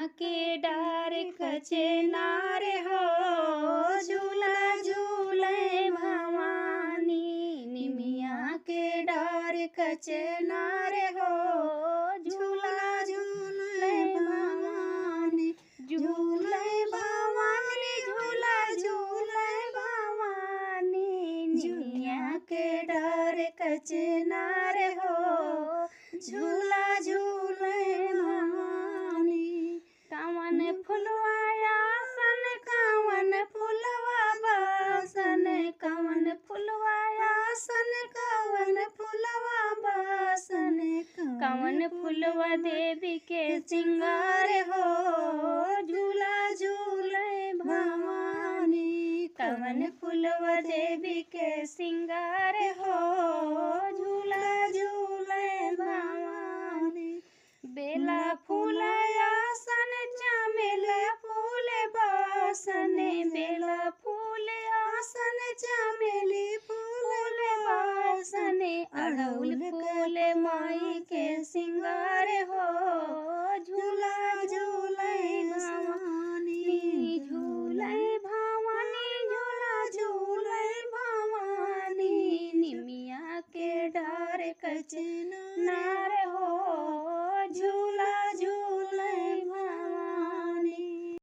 के डार कचे नारे हो झूला झूले भवानी। निमिया के डार कचे नारे हो झूला झूले भवानी। झूले भवानी झूला झूले भवानी। निमिया के डार कचे नारे हो झूला झूले भवानी। कवन फुलवा आसन कवन फुलवा बासन। कवन फुलवा आसन कवन फुलवा बासन। कवन फुलवा देवी के सिंगार हो झूला झूले भवानी। कवन फुलवा देवी के सिंगार हो झूला झूले भवानी। बेला फूल आसन चमेला फूल बासन। बेला फूल आसन चमेली फूल बासन। अड़हुल फूल माई के सिंगार हो झूला झूले भवानी। झूले भवानी झूला झूले भवानी। निमिया के डार कचे नार हो झूला